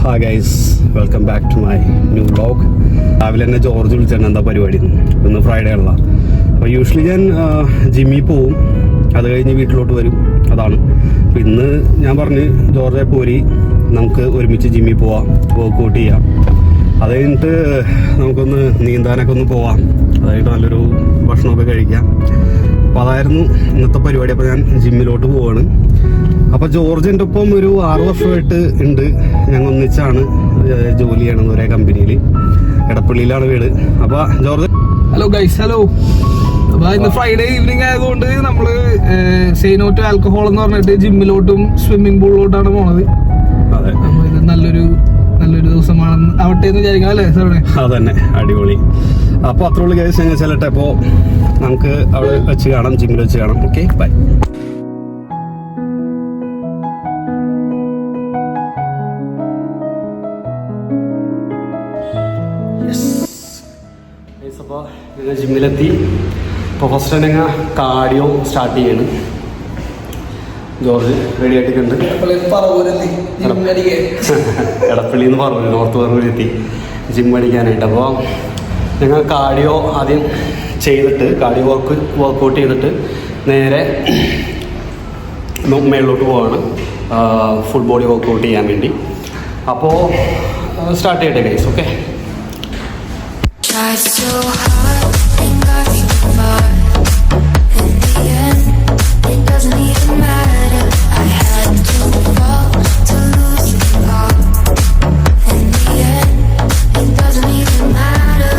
Hi guys, welcome back to my new vlog. രാവിലെ തന്നെ George വിളിച്ചാണ് എന്താ പരിപാടി ഇന്ന് ഫ്രൈഡേ ഉള്ള. അപ്പോൾ യൂഷ്വലി ഞാൻ ജിമ്മിൽ പോവും, അത് കഴിഞ്ഞ് വീട്ടിലോട്ട് വരും. അതാണ് അപ്പോൾ ഇന്ന് ഞാൻ പറഞ്ഞ് ജോർജെ പോരി നമുക്ക് ഒരുമിച്ച് ജിമ്മിൽ പോവാം, വർക്കൗട്ട് ചെയ്യാം, അത് കഴിഞ്ഞിട്ട് നമുക്കൊന്ന് നീന്താനൊക്കെ ഒന്ന് പോവാം, അതായിട്ട് നല്ലൊരു ഭക്ഷണമൊക്കെ കഴിക്കാം. അപ്പോൾ അതായിരുന്നു ഇന്നത്തെ പരിപാടി. അപ്പോൾ ഞാൻ ജിമ്മിലോട്ട് പോവാണ്. അപ്പോൾ ജോർജിൻ്റെ ഒപ്പം ഒരു 6 വർഷമായിട്ട് ഉണ്ട്. ഞങ്ങൾ ഒന്നിച്ചാണ് ജോലി ചെയ്യണമെന്ന് ഒരേ കമ്പനിയിൽ. എടപ്പള്ളിയിലാണ് വീട്. അപ്പോൾ ജോർജ്, ഹലോ ഗൈസ്. ഹലോ. അപ്പോൾ ഇന്ന് ഫ്രൈഡേ ഈവനിങ് ആയതുകൊണ്ട് നമ്മൾ സേ നോ ടു ആൽക്കഹോൾ എന്ന് പറഞ്ഞിട്ട് ജിമ്മിലോട്ടും സ്വിമ്മിംഗ് പൂളിലോട്ടാണ് പോണത്. അതെ, അപ്പോൾ ഇത് നല്ലൊരു ദിവസമാണെന്ന് ആവട്ടെ എന്ന് വിചാരിക്കാം, അല്ലേ സാറേ? അതന്നെ, അടിപൊളി. അപ്പോൾ അത്ര ഉള്ളു ഗൈസ്, ഞങ്ങൾ ചെല്ലട്ടെ. അപ്പോൾ നമുക്ക് അവിടെ വെച്ച് കാണാം, ജിമ്മിൽ വെച്ച് കാണാം. Okay, bye. അപ്പോൾ ഞങ്ങൾ ജിമ്മിലെത്തി. അപ്പോൾ ഫസ്റ്റ് തന്നെ ഞങ്ങൾ കാർഡിയോ സ്റ്റാർട്ട് ചെയ്യണം. ജോർജ് റെഡി ആയിട്ടുണ്ട്. എടപ്പള്ളിയിൽ നിന്ന് പറഞ്ഞു നോർത്ത് പറവൂരെത്തി ജിം അടിക്കാനായിട്ട്. അപ്പോൾ ഞങ്ങൾ കാർഡിയോ ആദ്യം ചെയ്തിട്ട് വർക്കൗട്ട് ചെയ്തിട്ട് നേരെ മേളിലോട്ട് പോവാണ് ഫുൾ ബോഡി വർക്കൗട്ട് ചെയ്യാൻ വേണ്ടി. അപ്പോൾ സ്റ്റാർട്ട് ചെയ്യട്ടെ guys. Okay. Tried so hard and got so far. In the end, it doesn't even matter. I had to fall to lose it all. In the end, it doesn't even matter.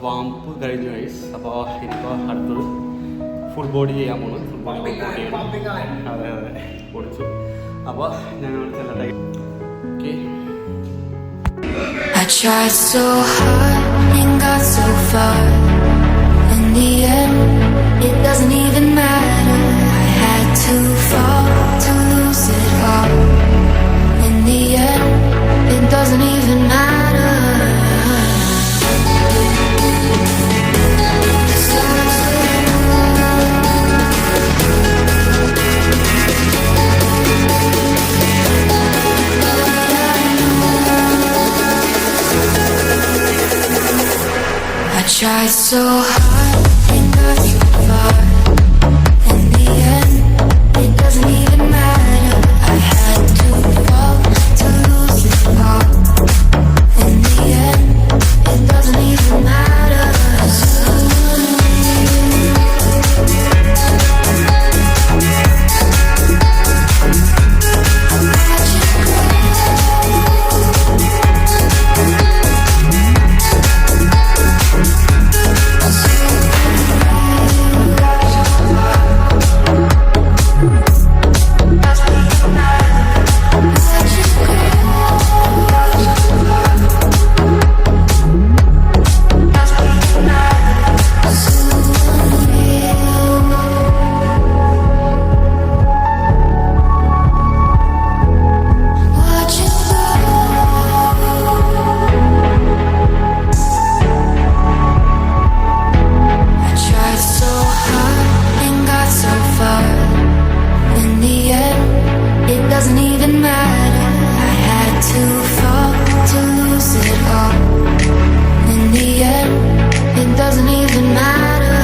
Vamp കഴിഞ്ഞു guys. അപ്പോൾ ഇനിയിപ്പോൾ അടുത്തത് full body ചെയ്യാൻ പോകുന്നത്. Full body workout ചെയ്യണം. അതെ പൊടിച്ചു. അപ്പോൾ ഞങ്ങൾ ചെല്ലട്ടെ. Okay. I tried so hard and got so far. In the end, it doesn't even matter. I had to fall to lose it all. In the end, it doesn't even matter. I tried so hard and got so far. In the end, it doesn't even matter. I had to fall to lose it all. In the end, it doesn't even matter.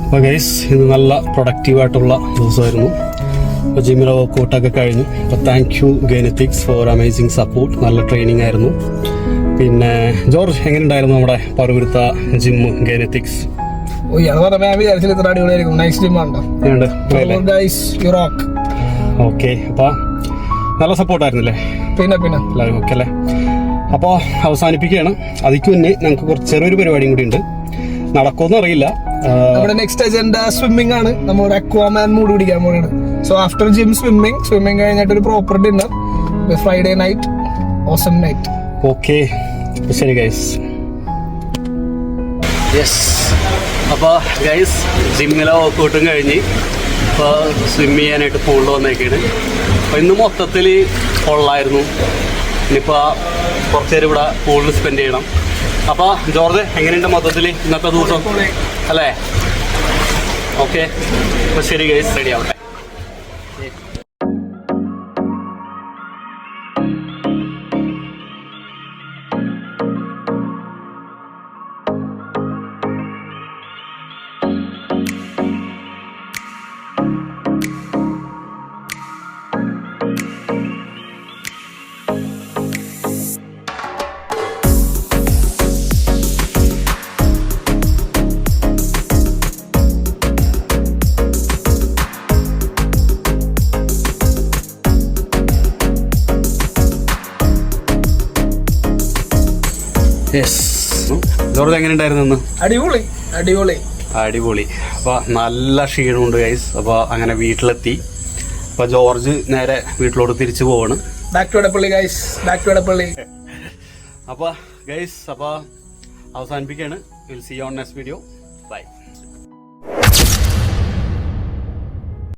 അപ്പോൾ guys, ഇത് നല്ല പ്രൊഡക്റ്റീവായിട്ടുള്ള ദിവസമായിരുന്നു. അപ്പോൾ ജിമ്മിലെ വർക്കൗട്ടൊക്കെ കഴിഞ്ഞു. അപ്പോൾ thank you Genetics for amazing support. നല്ല ട്രെയിനിങ് ആയിരുന്നു. പിന്നെ ജോർജ്, എങ്ങനെ ഉണ്ടായിരുന്നു നമ്മുടെ പറവൂരത്തെ ജിമ്മ് ഗെനറ്റിക്സ്? ഓക്കെ. അപ്പോൾ നല്ല സപ്പോർട്ടായിരുന്നില്ലേ? പിന്നെ ഓക്കെ അല്ലേ? അപ്പോൾ അവസാനിപ്പിക്കുകയാണ്. അതിക്ക് മുന്നേ ഞങ്ങൾക്ക് ചെറിയൊരു പരിപാടിയും കൂടി ഉണ്ട്. നടക്കുമെന്ന് അറിയില്ല. നമ്മുടെ നെക്സ്റ്റ് അജണ്ട സ്വിമ്മിംഗ് ആണ്. നമ്മൾ അക്വാമാൻ മൂഡ് പിടിക്കാൻ പോവാണ്. സോ ആഫ്റ്റർ ജിം സ്വിമ്മിംഗ് കഴിഞ്ഞിട്ട് ഒരു proper dinner Friday night, awesome night. Okay, ശരി ഗൈസ്. യെസ്. അപ്പോൾ ഗൈസ് ജിമ്മിലെ വർക്കൗട്ടും കഴിഞ്ഞ് ഇപ്പോൾ സ്വിം ചെയ്യാനായിട്ട് പൂളിൽ വന്നേക്കാണ്. അപ്പോൾ ഇന്ന് മൊത്തത്തിൽ കൊള്ളായിരുന്നു. ഇനിയിപ്പോൾ കുറച്ച് നേരം ഇവിടെ പൂളിൽ സ്പെൻഡ് ചെയ്യണം. അപ്പോൾ ജോർജ് എങ്ങനെയുണ്ട് മൊത്തത്തിൽ ഇന്നത്തെ ദിവസം അല്ലേ? ഓക്കെ, അപ്പോൾ ശരി ഗൈസ്, റെഡി ആവട്ടെ. യെസ്. ജോർജ് എങ്ങനെയുണ്ടായിരുന്നു ഇന്ന്? അടിപൊളി അടിപൊളി അടിപൊളി. അപ്പോൾ നല്ല ക്ഷീണമുണ്ട് ഗൈസ്. അപ്പോൾ അങ്ങനെ വീട്ടിലെത്തി. അപ്പോൾ ജോർജ് നേരെ വീട്ടിലോട്ട് തിരിച്ചു പോവാണ്. Back to Edappally guys, back to Edappally. അപ്പോൾ ഗൈസ്, അപ്പോൾ അവസാനിപ്പിക്കുകയാണ്. Will see you on next video. By.